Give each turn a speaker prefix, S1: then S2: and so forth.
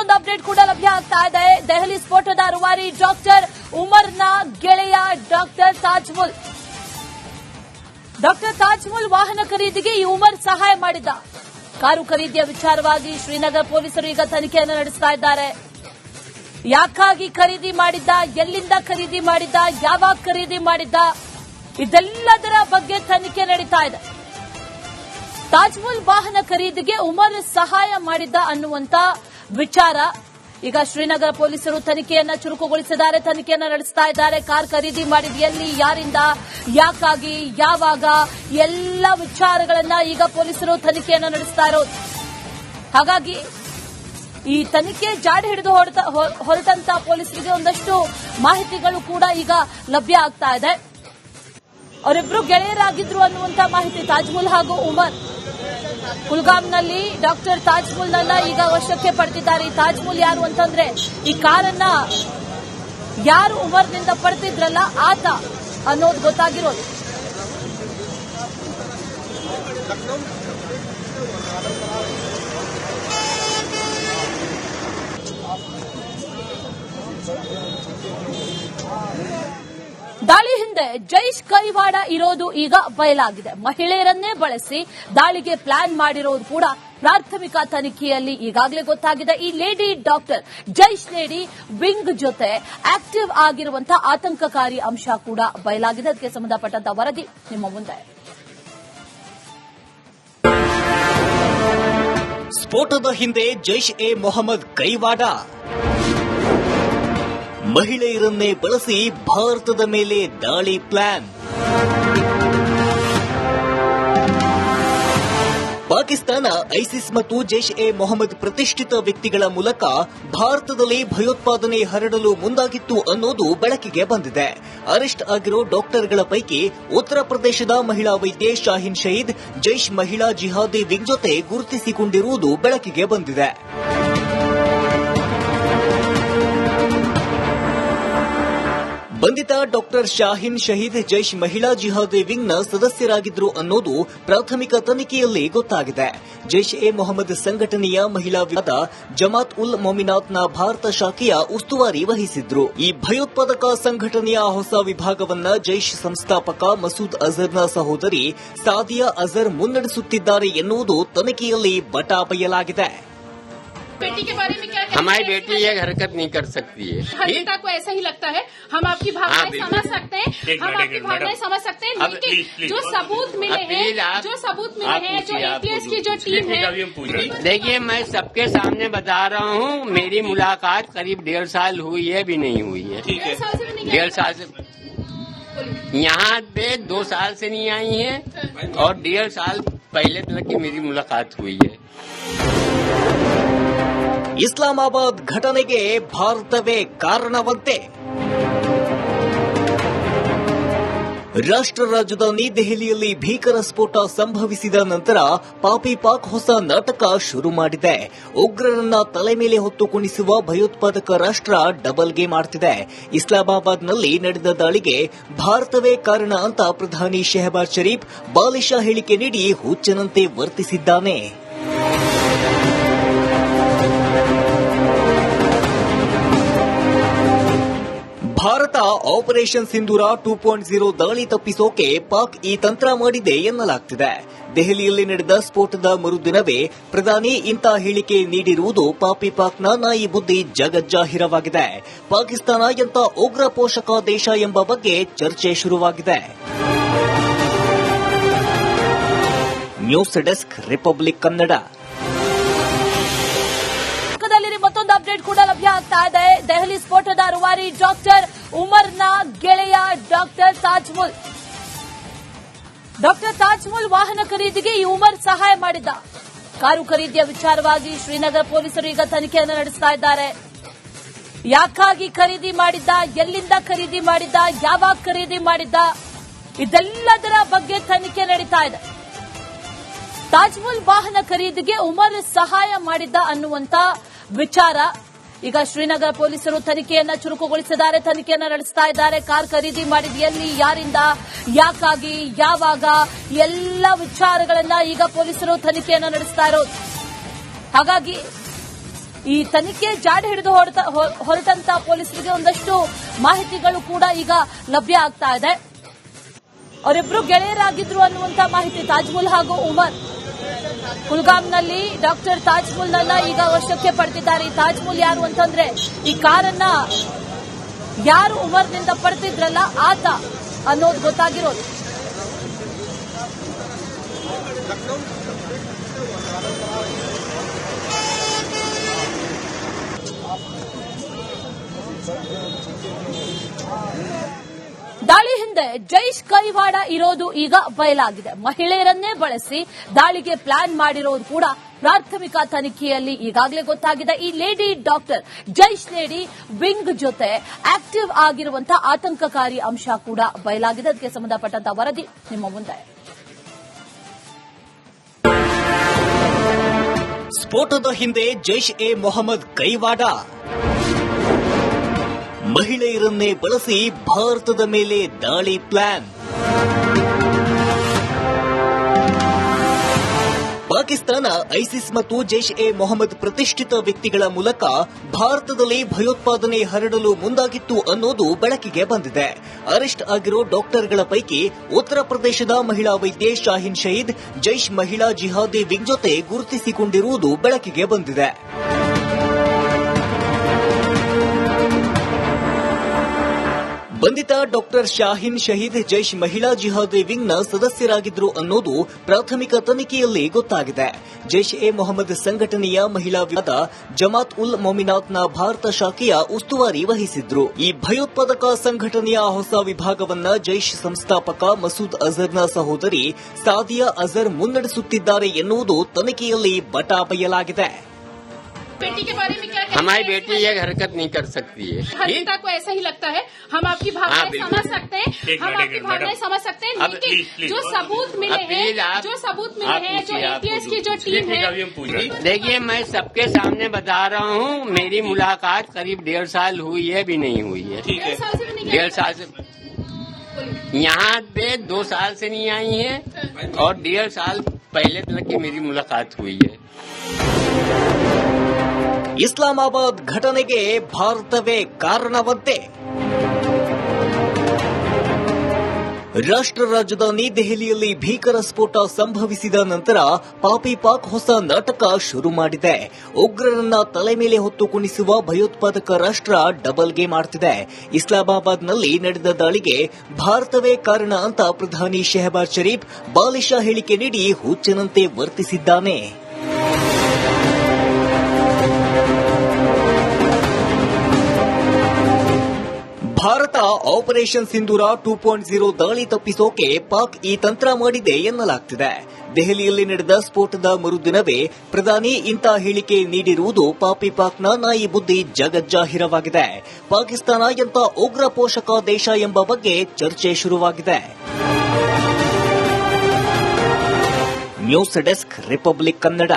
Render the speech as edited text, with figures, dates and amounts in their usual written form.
S1: ಮತ್ತೊಂದು ಅಪ್ಡೇಟ್ ಕೂಡ ಲಭ್ಯ ಆಗ್ತಾ ಇದೆ. ದೆಹಲಿ ಸ್ಫೋಟದ ರೂವಾರಿ ಡಾಕ್ಟರ್ ಉಮರ್ನ ಗೆಳೆಯ ಡಾಕ್ಟರ್ ತಾಜ್ಮುಲ್ ವಾಹನ ಖರೀದಿಗೆ ಈ ಉಮರ್ ಸಹಾಯ ಮಾಡಿದ್ದ. ಕಾರು ಖರೀದಿಯ ವಿಚಾರವಾಗಿ ಶ್ರೀನಗರ ಪೊಲೀಸರು ಈಗ ತನಿಖೆಯನ್ನು ನಡೆಸ್ತಾ ಇದ್ದಾರೆ. ಯಾಕಾಗಿ ಖರೀದಿ ಮಾಡಿದ್ದ, ಎಲ್ಲಿಂದ ಖರೀದಿ ಮಾಡಿದ್ದ, ಯಾವಾಗ ಖರೀದಿ ಮಾಡಿದ್ದ, ಇದೆಲ್ಲದರ ಬಗ್ಗೆ ತನಿಖೆ ನಡೀತಾ ಇದೆ. ತಾಜ್ಮುಲ್ ವಾಹನ ಖರೀದಿಗೆ ಉಮರ್ ಸಹಾಯ ಮಾಡಿದ್ದ ಅನ್ನುವಂತ ವಿಚಾರ ಈಗ ಶ್ರೀನಗರ ಪೊಲೀಸರು ತನಿಖೆಯನ್ನ ಚುರುಕುಗೊಳಿಸಿದ್ದಾರೆ, ತನಿಖೆಯನ್ನ ನಡೆಸ್ತಾ ಇದ್ದಾರೆ. ಕಾರ್ ಖರೀದಿ ಮಾಡಿದ ಎಲ್ಲಿ, ಯಾರಿಂದ, ಯಾಕಾಗಿ, ಯಾವಾಗ, ಎಲ್ಲ ವಿಚಾರಗಳನ್ನ ಈಗ ಪೊಲೀಸರು ತನಿಖೆಯನ್ನ ನಡೆಸ್ತಾ ಇರೋದು. ಹಾಗಾಗಿ ಈ ತನಿಖೆ ಜಾಡಿ ಹಿಡಿದು ಹೊರಟಂತ ಪೊಲೀಸರಿಗೆ ಒಂದಷ್ಟು ಮಾಹಿತಿಗಳು ಕೂಡ ಈಗ ಲಭ್ಯ ಆಗ್ತಾ ಇದೆ. ಅವರಿಬ್ರು ಗೆಳೆಯರಾಗಿದ್ರು ಅನ್ನುವಂತ ಮಾಹಿತಿ. ತಾಜ್ಮುಲ್ ಹಾಗೂ ಉಮರ್ ಕುಲ್ಗಾಮ್ನಲ್ಲಿ ಡಾಕ್ಟರ್ ತಾಜ್ಮುಲ್ನನ್ನ ಈಗ ವಶಕ್ಕೆ ಪಡೆದಿದ್ದಾರೆ. ಈ ತಾಜ್ಮುಲ್ ಯಾರು ಅಂತಂದ್ರೆ ಈ ಕಾರನ್ನ ಯಾರು ಉಮರ್ನಿಂದ ಪಡೆದಿದ್ರಲ್ಲ ಆತ ಅನ್ನೋದು ಗೊತ್ತಾಗಿರೋದು. ದಾಳಿ ಹಿಂದೆ ಜೈಷ್ ಕೈವಾಡ ಇರೋದು ಈಗ ಬಯಲಾಗಿದೆ. ಮಹಿಳೆಯರನ್ನೇ ಬಳಸಿ ದಾಳಿಗೆ ಪ್ಲಾನ್ ಮಾಡಿರೋದು ಕೂಡ ಪ್ರಾಥಮಿಕ ತನಿಖೆಯಲ್ಲಿ ಈಗಾಗಲೇ ಗೊತ್ತಾಗಿದೆ. ಈ lady doctor Jaish lady wing ಜೊತೆ ಆಕ್ಟಿವ್ ಆಗಿರುವಂತಹ ಆತಂಕಕಾರಿ ಅಂಶ ಕೂಡ ಬಯಲಾಗಿದೆ. ಅದಕ್ಕೆ ಸಂಬಂಧಪಟ್ಟಂತ ವರದಿ ನಿಮ್ಮ ಮುಂದೆ.
S2: ಸ್ಫೋಟದ ಹಿಂದೆ ಜೈಷ್ ಎ ಮೊಹಮ್ಮದ್ ಕೈವಾಡ. ಮಹಿಳೆಯರನ್ನೇ ಬಳಸಿ ಭಾರತದ ಮೇಲೆ ದಾಳಿ ಪ್ಲಾನ್. ಪಾಕಿಸ್ತಾನ ಐಸಿಸ್ ಮತ್ತು ಜೈಷ್ ಎ ಮೊಹಮ್ಮದ್ ಪ್ರತಿಷ್ಠಿತ ವ್ಯಕ್ತಿಗಳ ಮೂಲಕ ಭಾರತದಲ್ಲಿ ಭಯೋತ್ಪಾದನೆ ಹರಡಲು ಮುಂದಾಗಿತ್ತು ಅನ್ನೋದು ಬೆಳಕಿಗೆ ಬಂದಿದೆ. ಅರೆಸ್ಟ್ ಆಗಿರೋ ಡಾಕ್ಟರ್ಗಳ ಪೈಕಿ ಉತ್ತರ ಪ್ರದೇಶದ ಮಹಿಳಾ ವೈದ್ಯೆ ಶಾಹಿನ್ ಶಹೀದ್ ಜೈಷ್ ಮಹಿಳಾ ಜಿಹಾದಿ ವಿಂಗ್ ಜೊತೆ ಗುರುತಿಸಿಕೊಂಡಿರುವುದು ಬೆಳಕಿಗೆ ಬಂದಿದೆ. ಬಂಧಿತ ಡಾಕ್ಟರ್ ಶಾಹಿನ್ ಶಹೀದ್ ಜೈಷ್ ಮಹಿಳಾ ಜಿಹಾದಿ ವಿಂಗ್ನ ಸದಸ್ಯರಾಗಿದ್ರು ಅನ್ನೋದು ಪ್ರಾಥಮಿಕ ತನಿಖೆಯಲ್ಲಿ ಗೊತ್ತಾಗಿದೆ. ಜೈಷ್ ಎ ಮೊಹಮ್ಮದ್ ಸಂಘಟನೆಯ ಮಹಿಳಾ ವಿಭಾಗ ಜಮಾತ್ ಉಲ್ ಮೊಮಿನಾತ್ನ ಭಾರತ ಶಾಖೆಯ ಉಸ್ತುವಾರಿ ವಹಿಸಿದ್ರು. ಈ ಭಯೋತ್ಪಾದಕ ಸಂಘಟನೆಯ ಹೊಸ ವಿಭಾಗವನ್ನ ಜೈಷ್ ಸಂಸ್ಥಾಪಕ ಮಸೂದ್ ಅಜರ್ನ ಸಹೋದರಿ ಸಾದಿಯಾ ಅಜರ್ ಮುನ್ನಡೆಸುತ್ತಿದ್ದಾರೆ ಎನ್ನುವುದು ತನಿಖೆಯಲ್ಲಿ ಬಟಾಬಯಲಾಗಿದೆ.
S3: बेटी के बारे में क्या कहते हैं?
S4: हमारी बेटी ये हरकत नहीं कर सकती है.
S3: हर नेता को ऐसा ही लगता है. हम आपकी भावनाएं समझ सकते हैं, हम आपकी भावनाएं समझ सकते हैं, लेकिन जो सबूत मिले हैं, जो एटीएस की जो टीम है,
S4: देखिए मैं सबके सामने बता रहा हूँ, मेरी मुलाकात करीब 1.5 साल हुई है, भी नहीं हुई है. 1.5 साल से यहाँ पे 2 साल से नहीं आई है और 1.5 साल पहले तक की मेरी मुलाकात हुई है.
S2: ಇಸ್ಲಾಮಾಬಾದ್ ಘಟನೆಗೆ ಭಾರತವೇ ಕಾರಣವಂತೆ. ರಾಷ್ಟ್ರ ರಾಜಧಾನಿ ದೆಹಲಿಯಲ್ಲಿ ಭೀಕರ ಸ್ಫೋಟ ಸಂಭವಿಸಿದ ನಂತರ ಪಾಪಿ ಪಾಕ್ ಹೊಸ ನಾಟಕ ಶುರು ಮಾಡಿದೆ. ಉಗ್ರರನ್ನ ತಲೆ ಮೇಲೆ ಹೊತ್ತು ಕುಣಿಸುವ ಭಯೋತ್ಪಾದಕ ರಾಷ್ಟ್ರ ಡಬಲ್ ಗೇಮ್ ಆಡ್ತಿದೆ. ಇಸ್ಲಾಮಾಬಾದ್ನಲ್ಲಿ ನಡೆದ ದಾಳಿಗೆ ಭಾರತವೇ ಕಾರಣ ಅಂತ ಪ್ರಧಾನಿ ಶೆಹಬಾಜ್ ಶರೀಫ್ ಬಾಲಿಶ ಹೇಳಿಕೆ ನೀಡಿ ಹುಚ್ಚನಂತೆ ವರ್ತಿಸಿದ್ದಾನೆ. ಭಾರತ ಆಪರೇಷನ್ ಸಿಂಧೂರ 2.0 ದಾಳಿ ತಪ್ಪಿಸೋಕೆ ಪಾಕ್ ಈ ತಂತ್ರ ಮಾಡಿದೆ ಎನ್ನಲಾಗ್ತಿದೆ. ದೆಹಲಿಯಲ್ಲಿ ನಡೆದ ಸ್ಫೋಟದ ಮರುದಿನವೇ ಪ್ರಧಾನಿ ಇಂಥ ಹೇಳಿಕೆ ನೀಡಿರುವುದು ಪಾಪಿ ಪಾಕ್ನ ನಾಯಿ ಬುದ್ಧಿ ಜಗಜ್ಜಾಹಿರವಾಗಿದೆ. ಪಾಕಿಸ್ತಾನ ಎಂಥ ಉಗ್ರ ಪೋಷಕ ದೇಶ ಎಂಬ ಬಗ್ಗೆ ಚರ್ಚೆ ಶುರುವಾಗಿದೆ. News desk republic Kannada.
S1: ಮತ್ತೊಂದು ಅಪ್ಡೇಟ್ ಕೂಡ ಲಭ್ಯ ಆಗ್ತಾ ಇದೆ. ದೆಹಲಿ ಸ್ಫೋಟದ ರೂವಾರಿ ಡಾಕ್ಟರ್ ಉಮರ್ನ ಗೆಳೆಯ ಡಾಕ್ಟರ್ ತಾಜ್ಮುಲ್ ವಾಹನ ಖರೀದಿಗೆ ಈ ಉಮರ್ ಸಹಾಯ ಮಾಡಿದ್ದ. ಕಾರು ಖರೀದಿಯ ವಿಚಾರವಾಗಿ ಶ್ರೀನಗರ ಪೊಲೀಸರು ಈಗ ತನಿಖೆಯನ್ನು ನಡೆಸ್ತಾ ಇದ್ದಾರೆ. ಯಾಕಾಗಿ ಖರೀದಿ ಮಾಡಿದ್ದ, ಎಲ್ಲಿಂದ ಖರೀದಿ ಮಾಡಿದ್ದ, ಯಾವಾಗ ಖರೀದಿ ಮಾಡಿದ್ದ, ಇದೆಲ್ಲದರ ಬಗ್ಗೆ ತನಿಖೆ ನಡೀತಾ ಇದೆ. ತಾಜ್ಮುಲ್ ವಾಹನ ಖರೀದಿಗೆ ಉಮರ್ ಸಹಾಯ ಮಾಡಿದ್ದ ಅನ್ನುವಂತ ವಿಚಾರ ಈಗ ಶ್ರೀನಗರ ಪೊಲೀಸರು ತನಿಖೆಯನ್ನ ಚುರುಕುಗೊಳಿಸಿದ್ದಾರೆ, ತನಿಖೆಯನ್ನ ನಡೆಸ್ತಾ ಇದ್ದಾರೆ. ಕಾರ್ ಖರೀದಿ ಮಾಡಿದ ಎಲ್ಲಿ, ಯಾರಿಂದ, ಯಾಕಾಗಿ, ಯಾವಾಗ, ಎಲ್ಲ ವಿಚಾರಗಳನ್ನ ಈಗ ಪೊಲೀಸರು ತನಿಖೆಯನ್ನ ನಡೆಸ್ತಾ ಇರೋದು. ಹಾಗಾಗಿ ಈ ತನಿಖೆ ಜಾಡಿ ಹಿಡಿದು ಹೊರಟಂತ ಪೊಲೀಸರಿಗೆ ಒಂದಷ್ಟು ಮಾಹಿತಿಗಳು ಕೂಡ ಈಗ ಲಭ್ಯ ಆಗ್ತಾ ಇದೆ. ಅವರಿಬ್ರು ಗೆಳೆಯರಾಗಿದ್ರು ಅನ್ನುವಂತ ಮಾಹಿತಿ. ತಾಜ್ಮುಲ್ ಹಾಗೂ ಉಮರ್ ಕುಲ್ಗಾಮ್ನಲ್ಲಿ ಡಾಕ್ಟರ್ ತಾಜ್ಮುಲ್ನನ್ನ ಈಗ ವಶಕ್ಕೆ ಪಡೆದಿದ್ದಾರೆ. ಈ ತಾಜ್ಮುಲ್ ಯಾರು ಅಂತಂದ್ರೆ ಈ ಕಾರನ್ನ ಯಾರು ಉಮರ್ನಿಂದ ಪಡೆದಿದ್ರಲ್ಲ ಆತ ಅನ್ನೋದು ಗೊತ್ತಾಗಿರೋದು. ದಾಳಿ ಹಿಂದೆ ಜೈಷ್ ಕೈವಾಡ ಇರೋದು ಈಗ ಬಯಲಾಗಿದೆ. ಮಹಿಳೆಯರನ್ನೇ ಬಳಸಿ ದಾಳಿಗೆ ಪ್ಲಾನ್ ಮಾಡಿರೋದು ಕೂಡ ಪ್ರಾಥಮಿಕ ತನಿಖೆಯಲ್ಲಿ ಈಗಾಗಲೇ ಗೊತ್ತಾಗಿದೆ. ಈ lady doctor Jaish lady wing ಜೊತೆ ಆಕ್ಟಿವ್ ಆಗಿರುವಂತಹ ಆತಂಕಕಾರಿ ಅಂಶ ಕೂಡ ಬಯಲಾಗಿದೆ. ಅದಕ್ಕೆ ಸಂಬಂಧಪಟ್ಟಂತಹ ವರದಿ ನಿಮ್ಮ ಮುಂದೆ.
S2: ಸ್ಫೋಟದ ಹಿಂದೆ ಜೈಷ್ ಎ ಮೊಹಮ್ಮದ್ ಕೈವಾಡ. ಮಹಿಳೆಯರನ್ನೇ ಬಳಸಿ ಭಾರತದ ಮೇಲೆ ದಾಳಿ ಪ್ಲಾನ್. ಪಾಕಿಸ್ತಾನ ಐಸಿಸ್ ಮತ್ತು ಜೈಷ್ ಎ ಮೊಹಮ್ಮದ್ ಪ್ರತಿಷ್ಠಿತ ವ್ಯಕ್ತಿಗಳ ಮೂಲಕ ಭಾರತದಲ್ಲಿ ಭಯೋತ್ಪಾದನೆ ಹರಡಲು ಮುಂದಾಗಿತ್ತು ಅನ್ನೋದು ಬೆಳಕಿಗೆ ಬಂದಿದೆ. ಅರೆಸ್ಟ್ ಆಗಿರೋ ಡಾಕ್ಟರ್ಗಳ ಪೈಕಿ ಉತ್ತರ ಪ್ರದೇಶದ ಮಹಿಳಾ ವೈದ್ಯೆ ಶಾಹಿನ್ ಶಹೀದ್ ಜೈಷ್ ಮಹಿಳಾ ಜಿಹಾದಿ ವಿಂಗ್ ಜೊತೆ ಗುರುತಿಸಿಕೊಂಡಿರುವುದು ಬೆಳಕಿಗೆ ಬಂದಿದೆ. ಬಂಧಿತ ಡಾಕ್ಟರ್ ಶಾಹಿನ್ ಶಹೀದ್ ಜೈಷ್ ಮಹಿಳಾ ಜಿಹಾದಿ ವಿಂಗ್ನ ಸದಸ್ಯರಾಗಿದ್ರು ಅನ್ನೋದು ಪ್ರಾಥಮಿಕ ತನಿಖೆಯಲ್ಲಿ ಗೊತ್ತಾಗಿದೆ. ಜೈಷ್ ಎ ಮೊಹಮ್ಮದ್ ಸಂಘಟನೆಯ ಮಹಿಳಾ ವಿಭಾಗ ಜಮಾತ್ ಉಲ್ ಮೊಮಿನಾತ್ನ ಭಾರತ ಶಾಖೆಯ ಉಸ್ತುವಾರಿ ವಹಿಸಿದ್ರು. ಈ ಭಯೋತ್ಪಾದಕ ಸಂಘಟನೆಯ ಹೊಸ ವಿಭಾಗವನ್ನ ಜೈಷ್ ಸಂಸ್ಥಾಪಕ ಮಸೂದ್ ಅಜರ್ನ ಸಹೋದರಿ ಸಾದಿಯಾ ಅಜರ್ ಮುನ್ನಡೆಸುತ್ತಿದ್ದಾರೆ ಎನ್ನುವುದು ತನಿಖೆಯಲ್ಲಿ ಬಟಾಬಯಲಾಗಿದೆ.
S3: बेटी के बारे में क्या कहते हैं?
S4: हमारी बेटी ये हरकत नहीं कर सकती है.
S3: हरिता को ऐसा ही लगता है. हम आपकी भावनाएं समझ सकते हैं. हम आपकी भावनाएं समझ सकते हैं. लेकिन जो सबूत मिले हैं, जो एटीएस की जो टीम है,
S4: देखिए मैं सबके सामने बता रहा हूँ, मेरी मुलाकात करीब 1.5 साल हुई है, भी नहीं हुई है. 1.5 साल से यहाँ पे 2 साल से नहीं आई है और 1.5 साल पहले तक की मेरी मुलाकात हुई है.
S2: ಇಸ್ಲಾಮಾಬಾದ್ ಘಟನೆಗೆ ಭಾರತವೇ ಕಾರಣವಂತೆ. ರಾಷ್ಟ್ರ ರಾಜಧಾನಿ ದೆಹಲಿಯಲ್ಲಿ ಭೀಕರ ಸ್ಫೋಟ ಸಂಭವಿಸಿದ ನಂತರ ಪಾಕ್ ಹೊಸ ನಾಟಕ ಶುರು ಮಾಡಿದೆ. ಉಗ್ರರನ್ನ ತಲೆ ಮೇಲೆ ಹೊತ್ತು ಕುಣಿಸುವ ಭಯೋತ್ಪಾದಕ ರಾಷ್ಟ್ರ ಡಬಲ್ ಗೇಮ್ ಆಡ್ತಿದೆ. ಇಸ್ಲಾಮಾಬಾದ್ನಲ್ಲಿ ನಡೆದ ದಾಳಿಗೆ ಭಾರತವೇ ಕಾರಣ ಅಂತ ಪ್ರಧಾನಿ ಶೆಹಬಾಜ್ ಶರೀಫ್ ಬಾಲಿಶ ಹೇಳಿಕೆ ನೀಡಿ ಹುಚ್ಚನಂತೆ ವರ್ತಿಸಿದ್ದಾನೆ. ಭಾರತ ಆಪರೇಷನ್ ಸಿಂಧೂರ 2.0 ದಾಳಿ ತಪ್ಪಿಸೋಕೆ ಪಾಕ್ ಈ ತಂತ್ರ ಮಾಡಿದೆ ಎನ್ನಲಾಗ್ತಿದೆ. ದೆಹಲಿಯಲ್ಲಿ ನಡೆದ ಸ್ಫೋಟದ ಮರುದಿನವೇ ಪ್ರಧಾನಿ ಇಂಥ ಹೇಳಿಕೆ ನೀಡಿರುವುದು ಪಾಕ್ನ ನಾಯಿ ಬುದ್ಧಿ ಜಗಜ್ಜಾಹಿರವಾಗಿದೆ. ಪಾಕಿಸ್ತಾನ ಎಂಥ ಉಗ್ರ ಪೋಷಕ ದೇಶ ಎಂಬ ಬಗ್ಗೆ ಚರ್ಚೆ ಶುರುವಾಗಿದೆ. News desk republic Kannada.